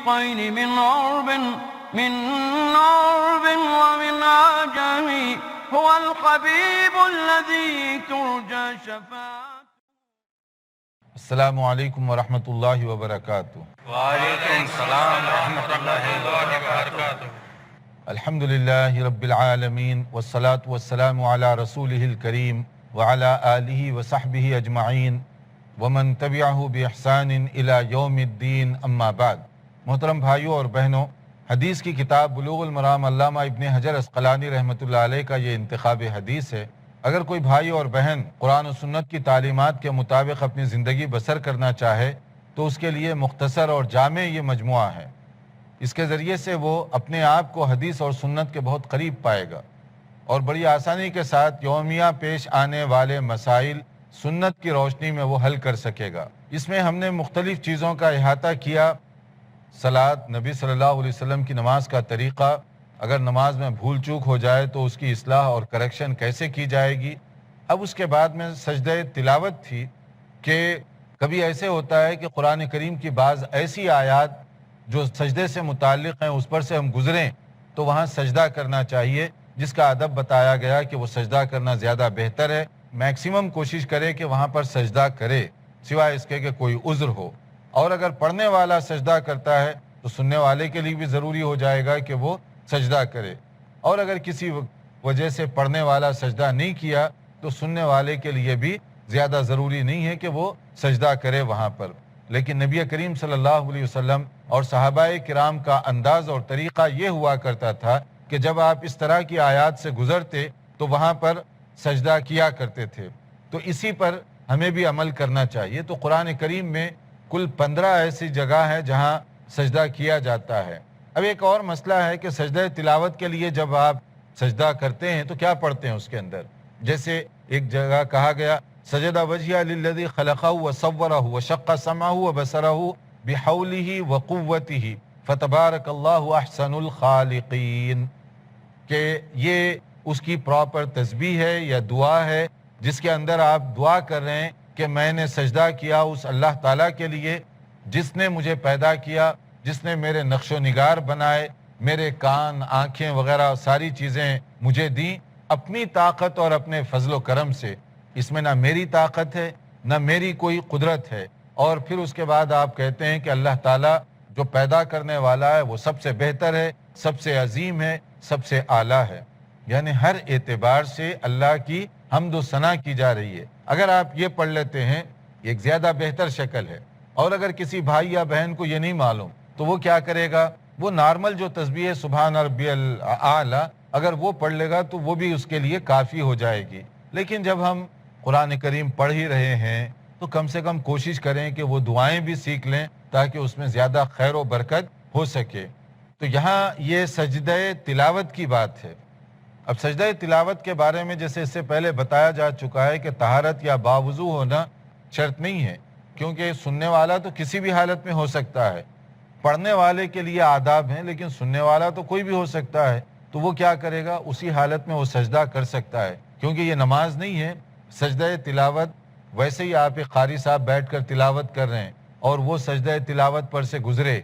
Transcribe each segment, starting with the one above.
الفريقين من عرب ومن عجم هو الحبيب الذي ترجى شفاعته. السلام علیکم ورحمۃ اللہ وبرکاتہ. وعلیکم السلام ورحمۃ اللہ وبرکاتہ. الحمد للہ رب العالمین والصلاة والسلام علی رسولہ الکریم وعلی آلہ وصحبہ اجمعین ومن تبعہ بإحسان الی یوم الدین. اما بعد. محترم بھائیوں اور بہنوں، حدیث کی کتاب بلوغ المرام علامہ ابن حجر عسقلانی رحمۃ اللہ علیہ کا یہ انتخاب حدیث ہے. اگر کوئی بھائی اور بہن قرآن و سنت کی تعلیمات کے مطابق اپنی زندگی بسر کرنا چاہے تو اس کے لیے مختصر اور جامع یہ مجموعہ ہے. اس کے ذریعے سے وہ اپنے آپ کو حدیث اور سنت کے بہت قریب پائے گا اور بڑی آسانی کے ساتھ یومیہ پیش آنے والے مسائل سنت کی روشنی میں وہ حل کر سکے گا. اس میں ہم نے مختلف چیزوں کا احاطہ کیا. صلاۃ، نبی صلی اللہ علیہ وسلم کی نماز کا طریقہ، اگر نماز میں بھول چوک ہو جائے تو اس کی اصلاح اور کریکشن کیسے کی جائے گی. اب اس کے بعد میں سجدہ تلاوت تھی کہ کبھی ایسے ہوتا ہے کہ قرآن کریم کی بعض ایسی آیات جو سجدے سے متعلق ہیں اس پر سے ہم گزریں تو وہاں سجدہ کرنا چاہیے، جس کا ادب بتایا گیا کہ وہ سجدہ کرنا زیادہ بہتر ہے. میکسیمم کوشش کرے کہ وہاں پر سجدہ کرے سوائے اس کے کہ کوئی عذر ہو. اور اگر پڑھنے والا سجدہ کرتا ہے تو سننے والے کے لیے بھی ضروری ہو جائے گا کہ وہ سجدہ کرے. اور اگر کسی وجہ سے پڑھنے والا سجدہ نہیں کیا تو سننے والے کے لیے بھی زیادہ ضروری نہیں ہے کہ وہ سجدہ کرے وہاں پر. لیکن نبی کریم صلی اللہ علیہ وسلم اور صحابہ کرام کا انداز اور طریقہ یہ ہوا کرتا تھا کہ جب آپ اس طرح کی آیات سے گزرتے تو وہاں پر سجدہ کیا کرتے تھے. تو اسی پر ہمیں بھی عمل کرنا چاہیے. تو قرآن کریم میں کل 15 ایسی جگہ ہے جہاں سجدہ کیا جاتا ہے. اب ایک اور مسئلہ ہے کہ سجدہ تلاوت کے لیے جب آپ سجدہ کرتے ہیں تو کیا پڑھتے ہیں اس کے اندر. جیسے ایک جگہ کہا گیا سجد وجہ للذی خلقہ وصورہ وشق سمعہ وبصرہ بحولہ وقوتہ فتبارک اللہ احسن الخالقین، کہ یہ اس کی پراپر تسبیح ہے یا دعا ہے جس کے اندر آپ دعا کر رہے ہیں کہ میں نے سجدہ کیا اس اللہ تعالیٰ کے لیے جس نے مجھے پیدا کیا، جس نے میرے نقش و نگار بنائے، میرے کان، آنکھیں وغیرہ ساری چیزیں مجھے دیں اپنی طاقت اور اپنے فضل و کرم سے. اس میں نہ میری طاقت ہے نہ میری کوئی قدرت ہے. اور پھر اس کے بعد آپ کہتے ہیں کہ اللہ تعالیٰ جو پیدا کرنے والا ہے وہ سب سے بہتر ہے، سب سے عظیم ہے، سب سے اعلیٰ ہے. یعنی ہر اعتبار سے اللہ کی حمد و ثنا کی جا رہی ہے. اگر آپ یہ پڑھ لیتے ہیں یہ ایک زیادہ بہتر شکل ہے. اور اگر کسی بھائی یا بہن کو یہ نہیں معلوم تو وہ کیا کرے گا، وہ نارمل جو تسبیح ہے سبحان ربی الاعلی اگر وہ پڑھ لے گا تو وہ بھی اس کے لیے کافی ہو جائے گی. لیکن جب ہم قرآن کریم پڑھ ہی رہے ہیں تو کم سے کم کوشش کریں کہ وہ دعائیں بھی سیکھ لیں تاکہ اس میں زیادہ خیر و برکت ہو سکے. تو یہاں یہ سجدہ تلاوت کی بات ہے. اب سجدہ تلاوت کے بارے میں جیسے اس سے پہلے بتایا جا چکا ہے کہ طہارت یا باوضو ہونا شرط نہیں ہے، کیونکہ سننے والا تو کسی بھی حالت میں ہو سکتا ہے. پڑھنے والے کے لیے آداب ہیں لیکن سننے والا تو کوئی بھی ہو سکتا ہے. تو وہ کیا کرے گا، اسی حالت میں وہ سجدہ کر سکتا ہے، کیونکہ یہ نماز نہیں ہے. سجدہ تلاوت ویسے ہی آپ ایک قاری صاحب بیٹھ کر تلاوت کر رہے ہیں اور وہ سجدہ تلاوت پر سے گزرے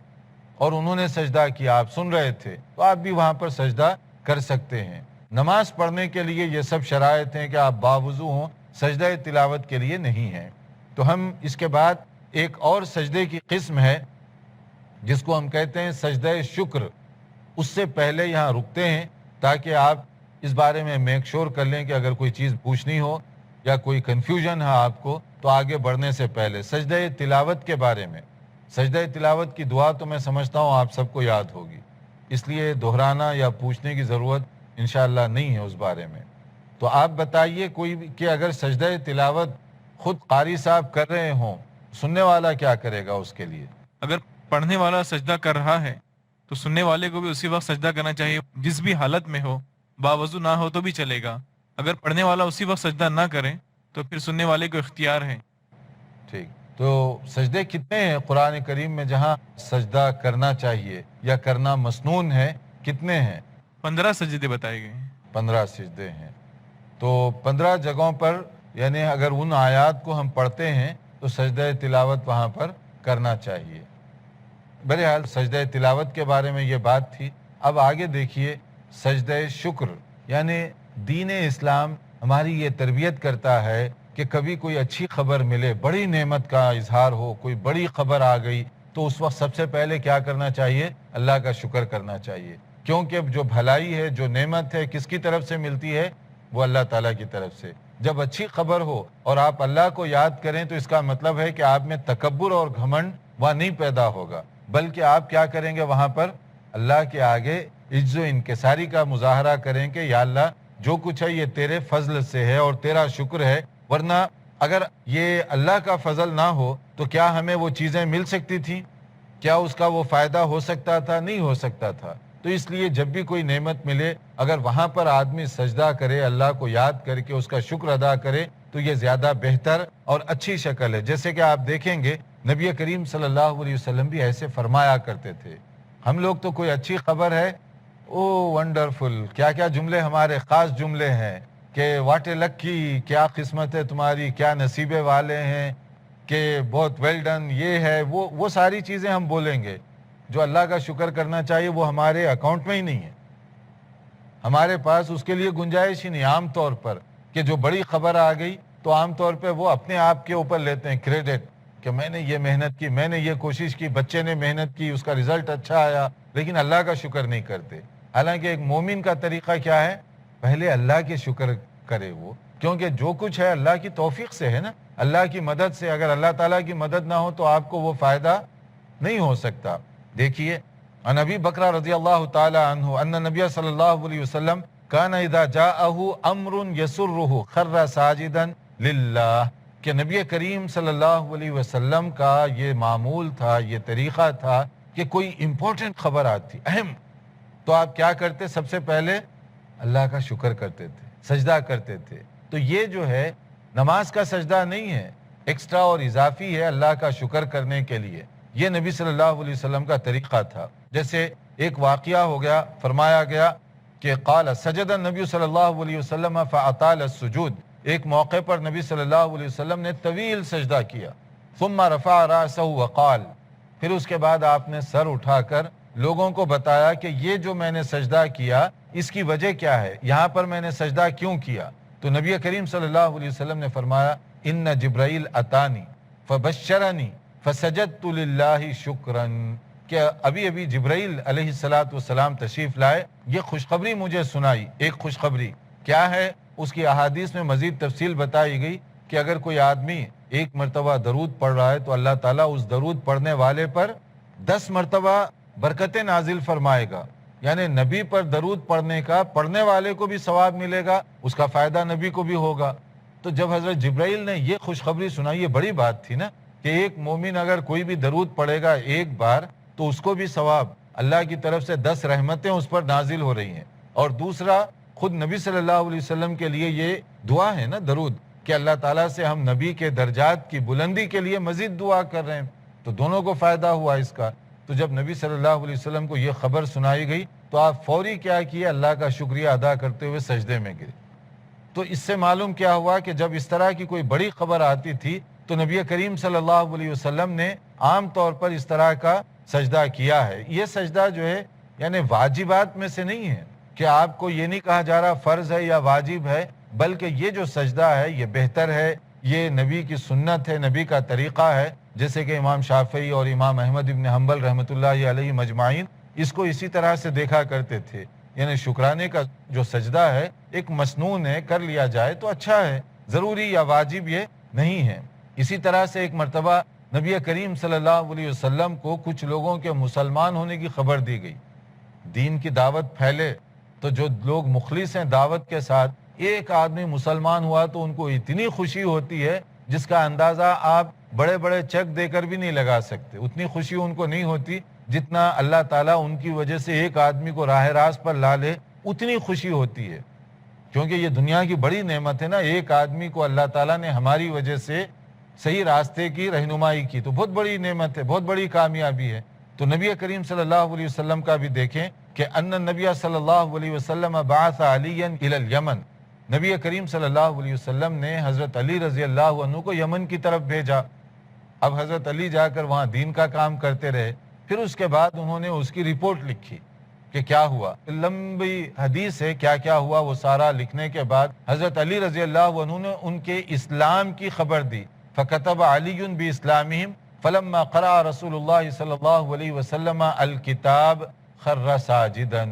اور انہوں نے سجدہ کیا، آپ سن رہے تھے تو آپ بھی وہاں پر سجدہ کر سکتے ہیں. نماز پڑھنے کے لیے یہ سب شرائط ہیں کہ آپ باوضو ہوں، سجدہ تلاوت کے لیے نہیں ہیں. تو ہم اس کے بعد ایک اور سجدے کی قسم ہے جس کو ہم کہتے ہیں سجدہ شکر. اس سے پہلے یہاں رکتے ہیں تاکہ آپ اس بارے میں میک شور کر لیں کہ اگر کوئی چیز پوچھنی ہو یا کوئی کنفیوژن ہے آپ کو تو آگے بڑھنے سے پہلے سجدہ تلاوت کے بارے میں. سجدہ تلاوت کی دعا تو میں سمجھتا ہوں آپ سب کو یاد ہوگی، اس لیے دہرانا یا پوچھنے کی ضرورت انشاءاللہ نہیں ہے اس بارے میں. تو آپ بتائیے کوئی بھی کہ اگر سجدہ تلاوت خود قاری صاحب کر رہے ہوں سننے والا کیا کرے گا اس کے لیے. اگر پڑھنے والا سجدہ کر رہا ہے تو سننے والے کو بھی اسی وقت سجدہ کرنا چاہیے، جس بھی حالت میں ہو. باوضو نہ ہو تو بھی چلے گا. اگر پڑھنے والا اسی وقت سجدہ نہ کرے تو پھر سننے والے کو اختیار ہے. ٹھیک. تو سجدے کتنے ہیں قرآن کریم میں جہاں سجدہ کرنا چاہیے یا کرنا مسنون ہے؟ کتنے ہیں؟ 15 سجدے بتائے گئے ہیں. 15 سجدے ہیں. تو 15 جگہوں پر یعنی اگر ان آیات کو ہم پڑھتے ہیں تو سجدہ تلاوت وہاں پر کرنا چاہیے. بہرحال سجدہ تلاوت کے بارے میں یہ بات تھی. اب آگے دیکھیے سجدہ شکر. یعنی دین اسلام ہماری یہ تربیت کرتا ہے کہ کبھی کوئی اچھی خبر ملے، بڑی نعمت کا اظہار ہو، کوئی بڑی خبر آ گئی تو اس وقت سب سے پہلے کیا کرنا چاہیے؟ اللہ کا شکر کرنا چاہیے. کیونکہ جو بھلائی ہے، جو نعمت ہے، کس کی طرف سے ملتی ہے؟ وہ اللہ تعالیٰ کی طرف سے. جب اچھی خبر ہو اور آپ اللہ کو یاد کریں تو اس کا مطلب ہے کہ آپ میں تکبر اور گھمنڈ وہاں نہیں پیدا ہوگا، بلکہ آپ کیا کریں گے؟ وہاں پر اللہ کے آگے عجز و انکساری کا مظاہرہ کریں کہ یا اللہ جو کچھ ہے یہ تیرے فضل سے ہے اور تیرا شکر ہے، ورنہ اگر یہ اللہ کا فضل نہ ہو تو کیا ہمیں وہ چیزیں مل سکتی تھیں؟ کیا اس کا وہ فائدہ ہو سکتا تھا؟ نہیں ہو سکتا تھا. تو اس لیے جب بھی کوئی نعمت ملے اگر وہاں پر آدمی سجدہ کرے، اللہ کو یاد کر کے اس کا شکر ادا کرے تو یہ زیادہ بہتر اور اچھی شکل ہے. جیسے کہ آپ دیکھیں گے نبی کریم صلی اللہ علیہ وسلم بھی ایسے فرمایا کرتے تھے. ہم لوگ تو کوئی اچھی خبر ہے، او ونڈرفل، کیا کیا جملے ہمارے خاص جملے ہیں کہ واٹ اے لکی، کیا قسمت ہے تمہاری، کیا نصیبے والے ہیں، کہ بہت ویل ڈن، یہ ہے وہ ساری چیزیں ہم بولیں گے. جو اللہ کا شکر کرنا چاہیے وہ ہمارے اکاؤنٹ میں ہی نہیں ہے، ہمارے پاس اس کے لیے گنجائش ہی نہیں. عام طور پر کہ جو بڑی خبر آ گئی تو عام طور پہ وہ اپنے آپ کے اوپر لیتے ہیں کریڈٹ کہ میں نے یہ محنت کی، میں نے یہ کوشش کی، بچے نے محنت کی، اس کا رزلٹ اچھا آیا، لیکن اللہ کا شکر نہیں کرتے. حالانکہ ایک مومن کا طریقہ کیا ہے؟ پہلے اللہ کے شکر کرے وہ، کیونکہ جو کچھ ہے اللہ کی توفیق سے ہے نا، اللہ کی مدد سے. اگر اللہ تعالیٰ کی مدد نہ ہو تو آپ کو وہ فائدہ نہیں ہو سکتا. دیکھیے عن ابی بکر رضی اللہ تعالی عنہ ان نبی صلی اللہ علیہ وسلم کان اذا جاءه امر یسرہ خر ساجدا للہ، کہ نبی کریم صلی اللہ علیہ وسلم کا یہ معمول تھا، یہ طریقہ تھا کہ کوئی امپورٹنٹ خبر آتی، اہم، تو آپ کیا کرتے؟ سب سے پہلے اللہ کا شکر کرتے تھے، سجدہ کرتے تھے. تو یہ جو ہے نماز کا سجدہ نہیں ہے، ایکسٹرا اور اضافی ہے اللہ کا شکر کرنے کے لیے. یہ نبی صلی اللہ علیہ وسلم کا طریقہ تھا. جیسے ایک واقعہ ہو گیا، فرمایا گیا کہ قال سجد النبی صلی اللہ علیہ وسلم فاطال السجود، ایک موقع پر نبی صلی اللہ علیہ وسلم نے طویل سجدہ کیا. ثم رفع رأسه وقال، پھر اس کے بعد آپ نے سر اٹھا کر لوگوں کو بتایا کہ یہ جو میں نے سجدہ کیا اس کی وجہ کیا ہے، یہاں پر میں نے سجدہ کیوں کیا. تو نبی کریم صلی اللہ علیہ وسلم نے فرمایا ان جبرائیل اتانی فبشرنی فسجدت للہ شکرا، کہ ابھی جبرائیل علیہ السلام تشریف لائے، یہ خوشخبری مجھے سنائی. ایک خوشخبری کیا ہے؟ اس کی احادیث میں مزید تفصیل بتائی گئی کہ اگر کوئی آدمی ایک مرتبہ درود پڑھ رہا ہے تو اللہ تعالیٰ اس درود پڑھنے والے پر 10 مرتبہ برکتیں نازل فرمائے گا. یعنی نبی پر درود پڑھنے کا پڑھنے والے کو بھی ثواب ملے گا، اس کا فائدہ نبی کو بھی ہوگا. تو جب حضرت جبرائیل نے یہ خوشخبری سنائی، یہ بڑی بات تھی نا کہ ایک مومن اگر کوئی بھی درود پڑھے گا ایک بار تو اس کو بھی ثواب، اللہ کی طرف سے 10 رحمتیں اس پر نازل ہو رہی ہیں. اور دوسرا خود نبی صلی اللہ علیہ وسلم کے لیے یہ دعا ہے نا درود، کہ اللہ تعالیٰ سے ہم نبی کے درجات کی بلندی کے لیے مزید دعا کر رہے ہیں، تو دونوں کو فائدہ ہوا اس کا. تو جب نبی صلی اللہ علیہ وسلم کو یہ خبر سنائی گئی تو آپ فوری کیا کیے؟ اللہ کا شکریہ ادا کرتے ہوئے سجدے میں گرے. تو اس سے معلوم کیا ہوا کہ جب اس طرح کی کوئی بڑی خبر آتی تھی تو نبی کریم صلی اللہ علیہ وسلم نے عام طور پر اس طرح کا سجدہ کیا ہے. یہ سجدہ جو ہے یعنی واجبات میں سے نہیں ہے کہ آپ کو یہ نہیں کہا جا رہا فرض ہے یا واجب ہے، بلکہ یہ جو سجدہ ہے یہ بہتر ہے، یہ نبی کی سنت ہے، نبی کا طریقہ ہے. جیسے کہ امام شافعی اور امام احمد ابن حنبل رحمۃ اللہ علیہ مجمعین اس کو اسی طرح سے دیکھا کرتے تھے. یعنی شکرانے کا جو سجدہ ہے ایک مسنون ہے، کر لیا جائے تو اچھا ہے، ضروری یا واجب یہ نہیں ہے. اسی طرح سے ایک مرتبہ نبی کریم صلی اللہ علیہ وسلم کو کچھ لوگوں کے مسلمان ہونے کی خبر دی گئی. دین کی دعوت پھیلے تو جو لوگ مخلص ہیں دعوت کے ساتھ، ایک آدمی مسلمان ہوا تو ان کو اتنی خوشی ہوتی ہے جس کا اندازہ آپ بڑے بڑے چیک دے کر بھی نہیں لگا سکتے. اتنی خوشی ان کو نہیں ہوتی جتنا اللہ تعالیٰ ان کی وجہ سے ایک آدمی کو راہ راست پر لا لے، اتنی خوشی ہوتی ہے. کیونکہ یہ دنیا کی بڑی نعمت ہے نا، ایک آدمی کو اللہ تعالیٰ نے ہماری وجہ سے صحیح راستے کی رہنمائی کی تو بہت بڑی نعمت ہے، بہت بڑی کامیابی ہے. تو نبی کریم صلی اللہ علیہ وسلم کا بھی دیکھیں کہ ان نبی صلی اللہ علیہ وسلم بعث علیٰ الی الیمن، نبی کریم صلی اللہ علیہ وسلم نے حضرت علی رضی اللہ عنہ کو یمن کی طرف بھیجا. اب حضرت علی جا کر وہاں دین کا کام کرتے رہے. پھر اس کے بعد انہوں نے اس کی رپورٹ لکھی کہ کیا ہوا. لمبی حدیث ہے کیا کیا ہوا. وہ سارا لکھنے کے بعد حضرت علی رضی اللہ عنہ نے ان کے اسلام کی خبر دی. فکتب علی باسلامہم فلما قرأ رسول اللہ صلی اللہ علیہ وسلم الکتاب خر ساجدا،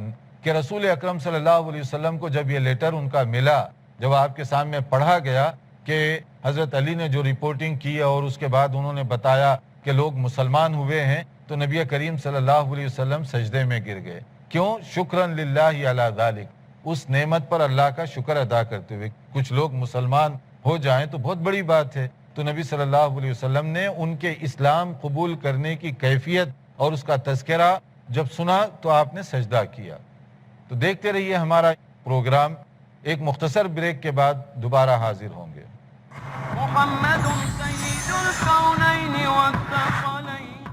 کہ رسول اکرم صلی اللہ علیہ وسلم کو جب یہ لیٹر ان کا ملا، جب آپ کے سامنے پڑھا گیا کہ حضرت علی نے جو رپورٹنگ کی اور اس کے بعد انہوں نے بتایا کہ لوگ مسلمان ہوئے ہیں، تو نبی کریم صلی اللہ علیہ وسلم سجدے میں گر گئے. کیوں؟ شکرن للہ علی ذالک، اس نعمت پر اللہ کا شکر ادا کرتے ہوئے. کچھ لوگ مسلمان ہو جائیں تو بہت بڑی بات ہے. تو نبی صلی اللہ علیہ وسلم نے ان کے اسلام قبول کرنے کی کیفیت اور اس کا تذکرہ جب سنا تو آپ نے سجدہ کیا. تو دیکھتے رہیے ہمارا پروگرام. ایک مختصر بریک کے بعد دوبارہ حاضر ہوں گے. محمد سید الکونین والثقلین.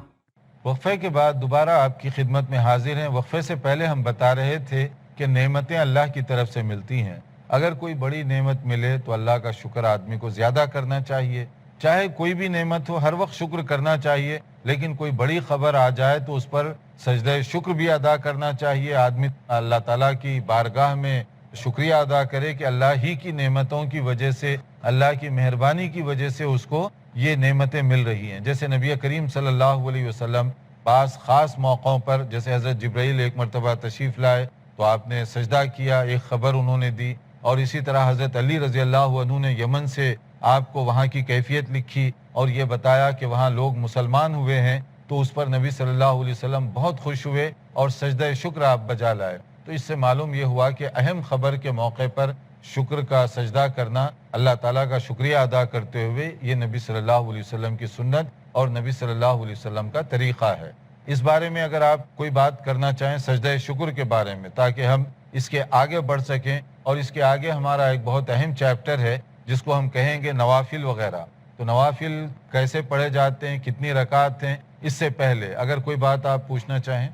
وقفے کے بعد دوبارہ آپ کی خدمت میں حاضر ہیں. وقفے سے پہلے ہم بتا رہے تھے کہ نعمتیں اللہ کی طرف سے ملتی ہیں. اگر کوئی بڑی نعمت ملے تو اللہ کا شکر آدمی کو زیادہ کرنا چاہیے. چاہے کوئی بھی نعمت ہو ہر وقت شکر کرنا چاہیے، لیکن کوئی بڑی خبر آ جائے تو اس پر سجدہ شکر بھی ادا کرنا چاہیے. آدمی اللہ تعالیٰ کی بارگاہ میں شکریہ ادا کرے کہ اللہ ہی کی نعمتوں کی وجہ سے، اللہ کی مہربانی کی وجہ سے اس کو یہ نعمتیں مل رہی ہیں. جیسے نبی کریم صلی اللہ علیہ وسلم بعض خاص موقعوں پر، جیسے حضرت جبرائیل ایک مرتبہ تشریف لائے تو آپ نے سجدہ کیا، ایک خبر انہوں نے دی. اور اسی طرح حضرت علی رضی اللہ عنہ نے یمن سے آپ کو وہاں کی کیفیت لکھی اور یہ بتایا کہ وہاں لوگ مسلمان ہوئے ہیں، تو اس پر نبی صلی اللہ علیہ وسلم بہت خوش ہوئے اور سجدہ شکر آپ بجا لائے. تو اس سے معلوم یہ ہوا کہ اہم خبر کے موقع پر شکر کا سجدہ کرنا، اللہ تعالیٰ کا شکریہ ادا کرتے ہوئے، یہ نبی صلی اللہ علیہ وسلم کی سنت اور نبی صلی اللہ علیہ وسلم کا طریقہ ہے. اس بارے میں اگر آپ کوئی بات کرنا چاہیں سجدہ شکر کے بارے میں، تاکہ ہم اس کے آگے بڑھ سکیں. اور اس کے آگے ہمارا ایک بہت اہم چیپٹر ہے جس کو ہم کہیں گے نوافل وغیرہ. تو نوافل کیسے پڑھے جاتے ہیں، کتنی رکعت ہیں، اس سے پہلے اگر کوئی بات آپ پوچھنا چاہیں.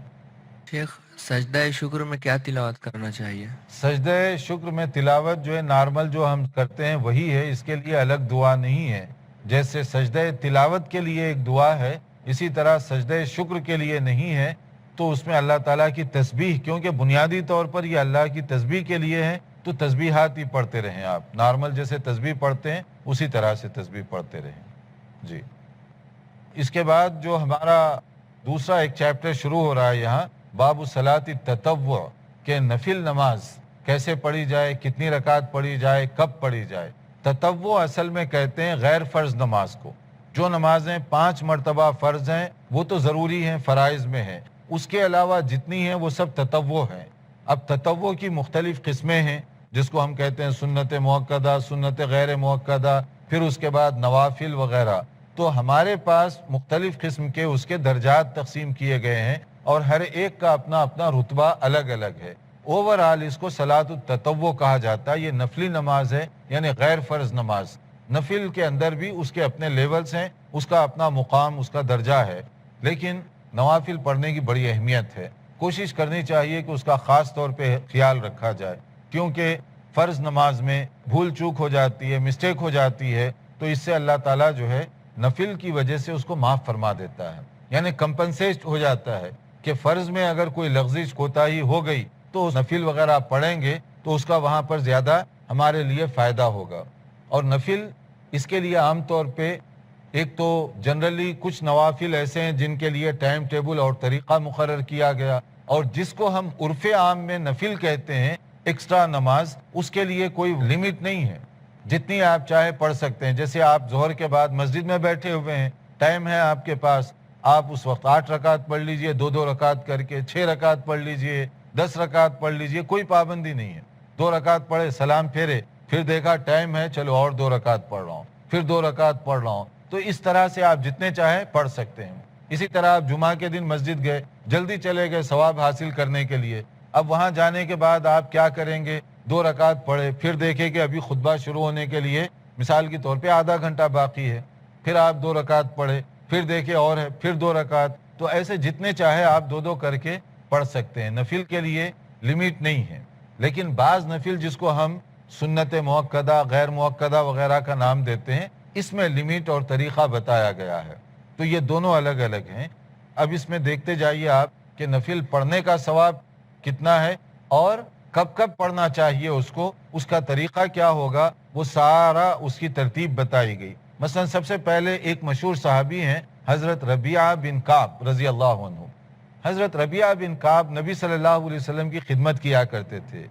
شیخ سجدہ شکر میں کیا تلاوت کرنا چاہیے؟ سجدہ شکر میں تلاوت جو ہے نارمل جو ہم کرتے ہیں وہی ہے، اس کے لیے الگ دعا نہیں ہے. جیسے سجدہ تلاوت کے لیے ایک دعا ہے، اسی طرح سجدہ شکر کے لیے نہیں ہے. تو اس میں اللہ تعالیٰ کی تسبیح، کیونکہ بنیادی طور پر یہ اللہ کی تسبیح کے لیے ہے، تو تسبیحات ہی پڑھتے رہیں. آپ نارمل جیسے تسبیح پڑھتے ہیں اسی طرح سے تسبیح پڑھتے رہیں. جی، اس کے بعد جو ہمارا دوسرا ایک چیپٹر شروع ہو رہا ہے یہاں، باب صلاۃ التطوع، کہ نفل نماز کیسے پڑھی جائے، کتنی رکعت پڑھی جائے، کب پڑھی جائے. تطوع اصل میں کہتے ہیں غیر فرض نماز کو. جو نمازیں 5 مرتبہ فرض ہیں وہ تو ضروری ہیں، فرائض میں ہیں. اس کے علاوہ جتنی ہیں وہ سب تطوع ہیں. اب تطوع کی مختلف قسمیں ہیں، جس کو ہم کہتے ہیں سنت مؤکدہ، سنت غیر مؤکدہ، پھر اس کے بعد نوافل وغیرہ. تو ہمارے پاس مختلف قسم کے اس کے درجات تقسیم کیے گئے ہیں اور ہر ایک کا اپنا اپنا رتبہ الگ الگ ہے. اوورآل اس کو صلاۃ التطوع کہا جاتا ہے. یہ نفلی نماز ہے، یعنی غیر فرض نماز. نفل کے اندر بھی اس کے اپنے لیولز ہیں، اس کا اپنا مقام، اس کا درجہ ہے. لیکن نوافل پڑھنے کی بڑی اہمیت ہے. کوشش کرنی چاہیے کہ اس کا خاص طور پہ خیال رکھا جائے، کیونکہ فرض نماز میں بھول چوک ہو جاتی ہے، مسٹیک ہو جاتی ہے، تو اس سے اللہ تعالیٰ جو ہے نفل کی وجہ سے اس کو معاف فرما دیتا ہے. یعنی کمپنسیٹ ہو جاتا ہے کہ فرض میں اگر کوئی لغزش کوتاہی ہو گئی تو نفل وغیرہ پڑھیں گے تو اس کا وہاں پر زیادہ ہمارے لیے فائدہ ہوگا. اور نفل اس کے لیے عام طور پہ ایک تو جنرلی کچھ نوافل ایسے ہیں جن کے لیے ٹائم ٹیبل اور طریقہ مقرر کیا گیا، اور جس کو ہم عرف عام میں نفل کہتے ہیں، ایکسٹرا نماز، اس کے لیے کوئی لمٹ نہیں ہے، جتنی آپ چاہے پڑھ سکتے ہیں. جیسے آپ ظہر کے بعد مسجد میں بیٹھے ہوئے ہیں، ٹائم ہے آپ کے پاس، آپ اس وقت 8 رکعت پڑھ لیجئے، 2 رکعت کر کے 6 رکعت پڑھ لیجئے، 10 رکعت پڑھ لیجئے، کوئی پابندی نہیں ہے. 2 رکعت پڑھے، سلام پھیرے، پھر دیکھا ٹائم ہے، چلو اور 2 رکعت پڑھ رہا ہوں، پھر 2 رکعت پڑھ رہا ہوں. تو اس طرح سے آپ جتنے چاہیں پڑھ سکتے ہیں. اسی طرح آپ جمعہ کے دن مسجد گئے، جلدی چلے گئے ثواب حاصل کرنے کے لیے. اب وہاں جانے کے بعد آپ کیا کریں گے؟ 2 رکعت پڑھے، پھر دیکھیں کہ ابھی خطبہ شروع ہونے کے لیے مثال کے طور پہ آدھا گھنٹہ باقی ہے، پھر آپ 2 رکعت پڑھے، پھر دیکھیں اور ہے، پھر 2 رکعت. تو ایسے جتنے چاہے آپ 2 کر کے پڑھ سکتے ہیں. نفل کے لیے لمٹ نہیں ہے. لیکن بعض نفل جس کو ہم سنت مؤکدہ، غیر مؤکدہ وغیرہ کا نام دیتے ہیں، اس میں لمٹ اور طریقہ بتایا گیا ہے. تو یہ دونوں الگ الگ ہیں. اب اس میں دیکھتے جائیے آپ کہ نفل پڑھنے کا ثواب کتنا ہے اور کب کب پڑھنا چاہیے اس کو، اس کا طریقہ کیا ہوگا، وہ سارا اس کی ترتیب بتائی گئی۔ مثلا سب سے پہلے ایک مشہور صحابی ہیں حضرت ربیعہ بن کعب رضی اللہ عنہ۔ حضرت ربیعہ بن کعب نبی صلی اللہ علیہ وسلم کی خدمت کیا کرتے تھے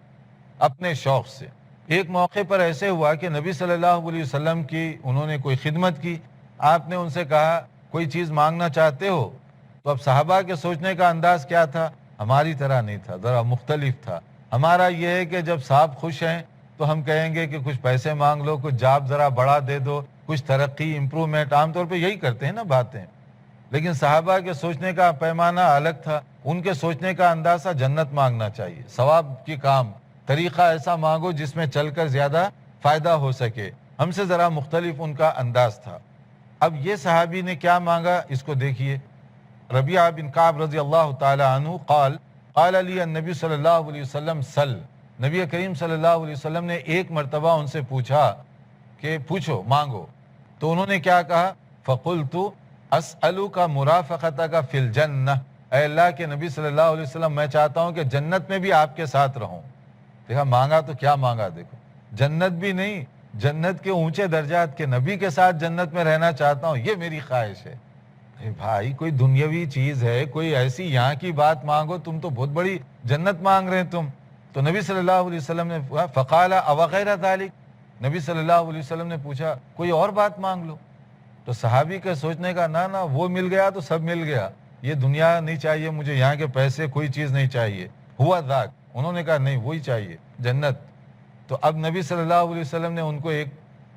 اپنے شوق سے۔ ایک موقع پر ایسے ہوا کہ نبی صلی اللہ علیہ وسلم کی انہوں نے کوئی خدمت کی، آپ نے ان سے کہا کوئی چیز مانگنا چاہتے ہو؟ تو اب صحابہ کے سوچنے کا انداز کیا تھا؟ ہماری طرح نہیں تھا، ذرا مختلف تھا۔ ہمارا یہ ہے کہ جب صاحب خوش ہیں تو ہم کہیں گے کہ کچھ پیسے مانگ لو، کچھ جاب ذرا بڑھا دے دو، کچھ ترقی امپرومنٹ، عام طور پہ یہی کرتے ہیں نا باتیں۔ لیکن صحابہ کے سوچنے کا پیمانہ الگ تھا، ان کے سوچنے کا اندازہ جنت مانگنا چاہیے، ثواب کی کام، طریقہ ایسا مانگو جس میں چل کر زیادہ فائدہ ہو سکے۔ ہم سے ذرا مختلف ان کا انداز تھا۔ اب یہ صحابی نے کیا مانگا اس کو دیکھیے۔ ربیعہ بن کعب رضی اللہ تعالی عنہ قال علی النبی صلی اللہ علیہ وسلم سل، نبی کریم صلی اللہ علیہ وسلم نے ایک مرتبہ ان سے پوچھا کہ پوچھو مانگو، تو انہوں نے کیا کہا؟ فقلت اسألک مرافقتک فی الجنہ، اے اللہ کے نبی صلی اللہ علیہ وسلم میں چاہتا ہوں کہ جنت میں بھی آپ کے ساتھ رہوں۔ دیکھا مانگا تو کیا مانگا، دیکھو جنت بھی نہیں، جنت کے اونچے درجات کے نبی کے ساتھ جنت میں رہنا چاہتا ہوں، یہ میری خواہش ہے۔ بھائی کوئی دنیاوی چیز ہے، کوئی ایسی یہاں کی بات مانگو، تم تو بہت بڑی جنت مانگ رہے ہیں تم۔ تو نبی صلی اللہ علیہ وسلم نے فقال او غیر ذلک، نبی صلی اللہ علیہ وسلم نے پوچھا کوئی اور بات مانگ لو۔ تو صحابی کے سوچنے کا نہ وہ مل گیا تو سب مل گیا، یہ دنیا نہیں چاہیے مجھے، یہاں کے پیسے کوئی چیز نہیں چاہیے، ہوا ذاک، انہوں نے کہا نہیں وہی چاہیے جنت۔ تو اب نبی صلی اللہ علیہ وسلم نے ان کو ایک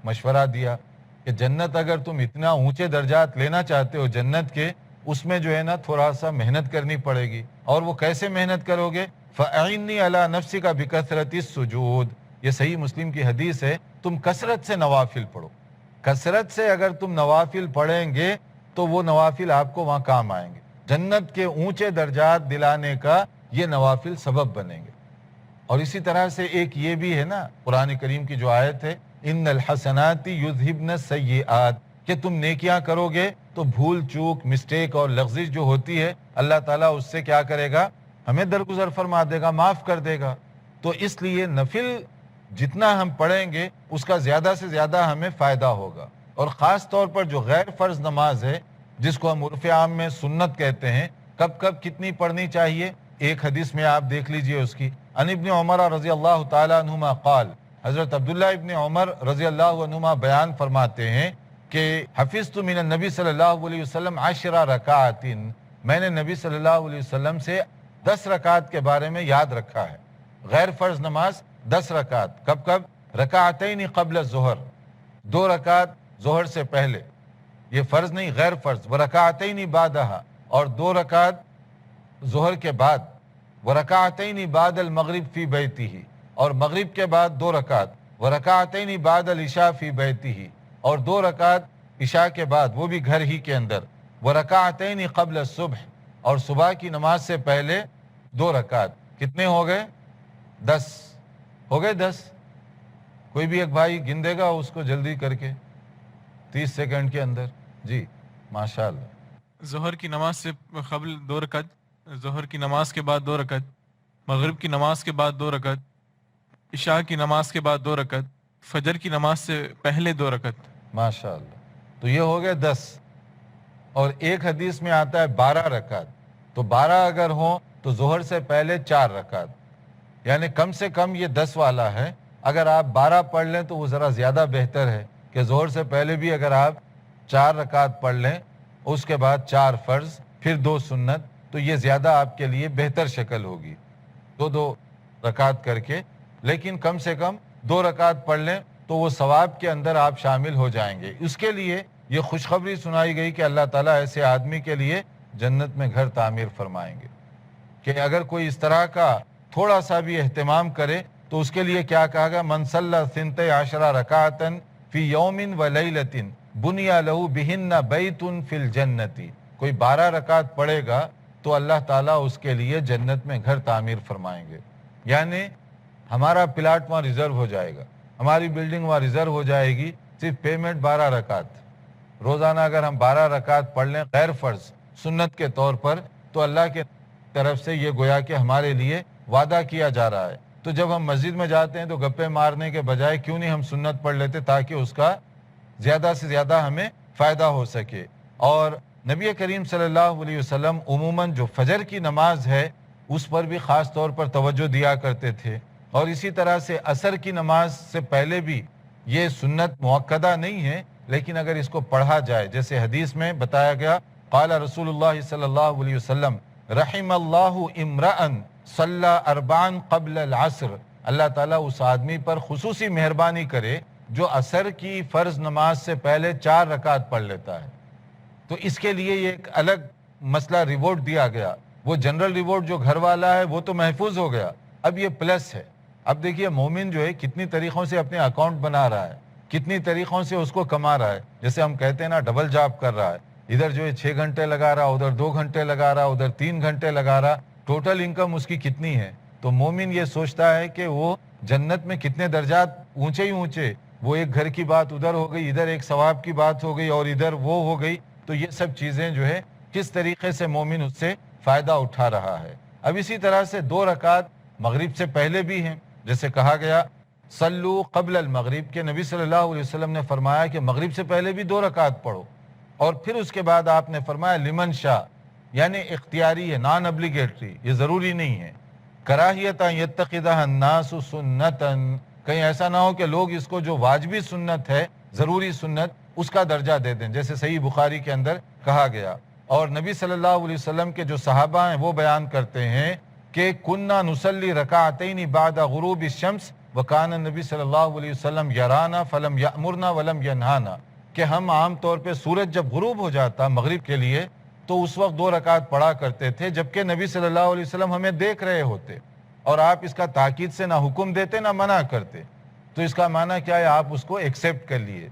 مشورہ دیا کہ جنت اگر تم اتنا اونچے درجات لینا چاہتے ہو جنت کے، اس میں جو ہے نا تھوڑا سا محنت کرنی پڑے گی۔ اور وہ کیسے محنت کرو گے؟ فَأَعِنِّي عَلَىٰ نَفْسِكَ بِكَثْرَةِ السُّجُودِ، یہ صحیح مسلم کی حدیث ہے، تم کثرت سے نوافل پڑھو، کثرت سے اگر تم نوافل پڑھیں گے تو وہ نوافل آپ کو وہاں کام آئیں گے، جنت کے اونچے درجات دلانے کا یہ نوافل سبب بنیں گے۔ اور اسی طرح سے ایک یہ بھی ہے نا قرآن کریم کی جو آیت ہے ان الحسنات یذہبن السیئات، کہ تم نیکیاں کرو گے تو بھول چوک، مسٹیک اور لغزش جو ہوتی ہے اللہ تعالیٰ اس سے کیا کرے گا؟ ہمیں درگزر فرما دے گا، معاف کر دے گا۔ تو اس لیے نفل جتنا ہم پڑھیں گے اس کا زیادہ سے زیادہ ہمیں فائدہ ہوگا۔ اور خاص طور پر جو غیر فرض نماز ہے جس کو ہم عرف عام میں سنت کہتے ہیں، کب کب کتنی پڑھنی چاہیے؟ ایک حدیث میں آپ دیکھ لیجئے اس کی، عن ابن عمر رضی اللہ تعالی عنہما قال، حضرت عبداللہ ابن عمر رضی اللہ عنہما بیان فرماتے ہیں کہ حفظت من النبی صلی اللہ علیہ وسلم 10 رکعات، میں نے نبی صلی اللہ علیہ وسلم سے 10 رکعات کے بارے میں یاد رکھا ہے۔ غیر فرض نماز 10 رکعات، کب کب؟ رکعتین قبل الظہر، 2 رکعت ظہر سے پہلے، یہ فرض نہیں غیر فرض، ورکعتین بعدہا، اور 2 رکعت ظہر کے بعد، ورکعتین بعد المغرب فی بیتہ، اور مغرب کے بعد 2 رکعت، ورکعتین بعد العشاء فی بیتہ، اور 2 رکعت عشاء کے بعد وہ بھی گھر ہی کے اندر، ورکعتین قبل الصبح، اور صبح کی نماز سے پہلے 2 رکعت۔ کتنے ہو گئے؟ 10 ہو گئے۔ 10 کوئی بھی ایک بھائی گن دے گا اس کو جلدی کر کے 30 سیکنڈ کے اندر؟ جی ماشاءاللہ۔ ظہر کی نماز سے قبل 2 رکعت، ظہر کی نماز کے بعد 2 رکعت، مغرب کی نماز کے بعد 2 رکعت، عشاء کی نماز کے بعد 2 رکعت، فجر کی نماز سے پہلے 2 رکعت۔ ماشاءاللہ، تو یہ ہو گئے 10۔ اور ایک حدیث میں آتا ہے 12 رکعت، تو 12 اگر ہوں تو ظہر سے پہلے 4 رکعت، یعنی کم سے کم یہ 10 والا ہے۔ اگر آپ 12 پڑھ لیں تو وہ ذرا زیادہ بہتر ہے کہ ظہر سے پہلے بھی اگر آپ 4 رکعت پڑھ لیں، اس کے بعد 4 فرض پھر 2 سنت، تو یہ زیادہ آپ کے لیے بہتر شکل ہوگی، 2 رکعت کر کے۔ لیکن کم سے کم 2 رکعت پڑھ لیں تو وہ ثواب کے اندر آپ شامل ہو جائیں گے۔ اس کے لیے یہ خوشخبری سنائی گئی کہ اللہ تعالیٰ ایسے آدمی کے لیے جنت میں گھر تعمیر فرمائیں گے کہ اگر کوئی اس طرح کا تھوڑا سا بھی اہتمام کرے تو اس کے لیے کیا کہا گیا؟ من صلی 12 رکعتا فی یوم و لیلۃ بنی لہ بہن بیت فی الجنۃ، کوئی 12 رکعت پڑھے گا تو اللہ تعالیٰ اس کے لیے جنت میں گھر تعمیر فرمائیں گے، یعنی ہمارا پلاٹ وہاں ریزرو ہو جائے گا، ہماری بلڈنگ وہاں ریزرو ہو جائے گی، صرف پیمنٹ 12 رکعت۔ روزانہ اگر ہم 12 رکعت پڑھ لیں غیر فرض سنت کے طور پر، تو اللہ کے طرف سے یہ گویا کہ ہمارے لیے وعدہ کیا جا رہا ہے۔ تو جب ہم مسجد میں جاتے ہیں تو گپے مارنے کے بجائے کیوں نہیں ہم سنت پڑھ لیتے تاکہ اس کا زیادہ سے زیادہ ہمیں فائدہ ہو سکے۔ اور نبی کریم صلی اللہ علیہ وسلم عموماً جو فجر کی نماز ہے اس پر بھی خاص طور پر توجہ دیا کرتے تھے، اور اسی طرح سے عصر کی نماز سے پہلے بھی یہ سنت مؤکدہ نہیں ہے، لیکن اگر اس کو پڑھا جائے، جیسے حدیث میں بتایا گیا، قال رسول اللہ صلی اللہ علیہ وسلم رحم اللہ امرأن صلی اربعن قبل العصر، اللہ تعالیٰ اس آدمی پر خصوصی مہربانی کرے جو عصر کی فرض نماز سے پہلے 4 رکعت پڑھ لیتا ہے۔ تو اس کے لیے یہ ایک الگ مسئلہ ریوارڈ دیا گیا۔ وہ جنرل ریوارڈ جو گھر والا ہے وہ تو محفوظ ہو گیا، اب یہ پلس ہے۔ اب دیکھیے مومن جو ہے کتنی طریقوں سے اپنے اکاؤنٹ بنا رہا ہے، کتنی طریقوں سے اس کو کما رہا ہے، جیسے ہم کہتے ہیں نا ڈبل جاب کر رہا ہے، ادھر جو ہے 6 گھنٹے لگا رہا، ادھر 2 گھنٹے لگا رہا، ادھر 3 گھنٹے لگا رہا، ٹوٹل انکم اس کی کتنی ہے۔ تو مومن یہ سوچتا ہے کہ وہ جنت میں کتنے درجات اونچے ہی اونچے، وہ ایک گھر کی بات ادھر ہو گئی، ادھر ایک ثواب کی بات ہو گئی، اور ادھر وہ ہو گئی۔ تو یہ سب چیزیں جو ہے کس طریقے سے مومن اس سے فائدہ اٹھا رہا ہے۔ اب اسی طرح سے 2 رکعت مغرب سے پہلے بھی ہیں، جیسے کہا گیا صلو قبل المغرب، کے نبی صلی اللہ علیہ وسلم نے فرمایا کہ مغرب سے پہلے بھی 2 رکعت پڑھو، اور پھر اس کے بعد آپ نے فرمایا لمن شاء، یعنی اختیاری ہے، نان ابلیگیٹری، یہ ضروری نہیں ہے۔ کراہیت ان یتخذها الناس سنتا، کہیں ایسا نہ ہو کہ لوگ اس کو جو واجبی سنت ہے، ضروری سنت، اس کا درجہ دے دیں، جیسے صحیح بخاری کے اندر کہا گیا۔ اور نبی صلی اللہ علیہ وسلم کے جو صحابہ ہیں وہ بیان کرتے ہیں کہ کننا نصلی رکعتین بعد غروب الشمس وکان النبی صلی اللہ علیہ وسلم یرانا فلم یأمرنا ولم ینہانا، کہ ہم عام طور پہ سورج جب غروب ہو جاتا مغرب کے لیے تو اس وقت 2 رکعت پڑھا کرتے تھے، جبکہ نبی صلی اللہ علیہ وسلم ہمیں دیکھ رہے ہوتے، اور آپ اس کا تاکید سے نہ حکم دیتے نہ منع کرتے۔ تو اس کا معنی کیا ہے؟ آپ اس کو ایکسیپٹ کر لیے۔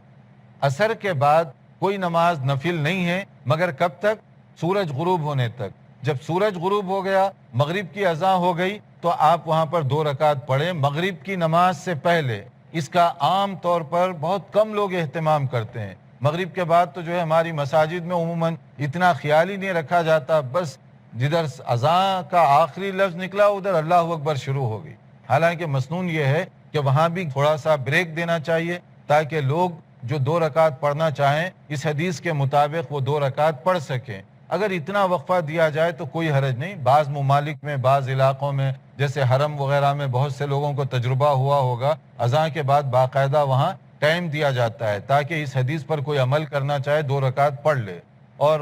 عصر کے بعد کوئی نماز نفل نہیں ہے مگر کب تک؟ سورج غروب ہونے تک۔ جب سورج غروب ہو گیا، مغرب کی اذان ہو گئی، تو آپ وہاں پر 2 رکعت پڑھیں مغرب کی نماز سے پہلے۔ اس کا عام طور پر بہت کم لوگ اہتمام کرتے ہیں۔ مغرب کے بعد تو جو ہے ہماری مساجد میں عموماً اتنا خیال ہی نہیں رکھا جاتا، بس جدھر اذان کا آخری لفظ نکلا ادھر اللہ اکبر شروع ہو گئی۔ حالانکہ مسنون یہ ہے کہ وہاں بھی تھوڑا سا بریک دینا چاہیے تاکہ لوگ جو 2 رکعت پڑھنا چاہیں اس حدیث کے مطابق وہ 2 رکعت پڑھ سکیں۔ اگر اتنا وقفہ دیا جائے تو کوئی حرج نہیں۔ بعض ممالک میں، بعض علاقوں میں، جیسے حرم وغیرہ میں بہت سے لوگوں کو تجربہ ہوا ہوگا، اذان کے بعد باقاعدہ وہاں ٹائم دیا جاتا ہے تاکہ اس حدیث پر کوئی عمل کرنا چاہے 2 رکعت پڑھ لے، اور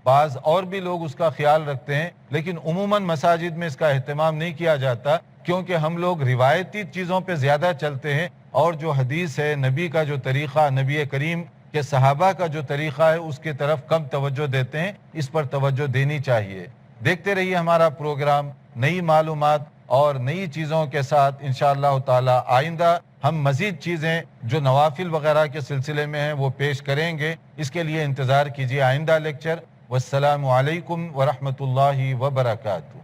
بعض اور بھی لوگ اس کا خیال رکھتے ہیں، لیکن عموماً مساجد میں اس کا اہتمام نہیں کیا جاتا کیونکہ ہم لوگ روایتی چیزوں پہ زیادہ چلتے ہیں، اور جو حدیث ہے، نبی کا جو طریقہ، نبی کریم کے صحابہ کا جو طریقہ ہے، اس کی طرف کم توجہ دیتے ہیں۔ اس پر توجہ دینی چاہیے۔ دیکھتے رہیے ہمارا پروگرام، نئی معلومات اور نئی چیزوں کے ساتھ انشاءاللہ تعالی آئندہ ہم مزید چیزیں جو نوافل وغیرہ کے سلسلے میں ہیں وہ پیش کریں گے۔ اس کے لیے انتظار کیجیے آئندہ لیکچر۔ والسلام علیکم ورحمۃ اللہ وبرکاتہ۔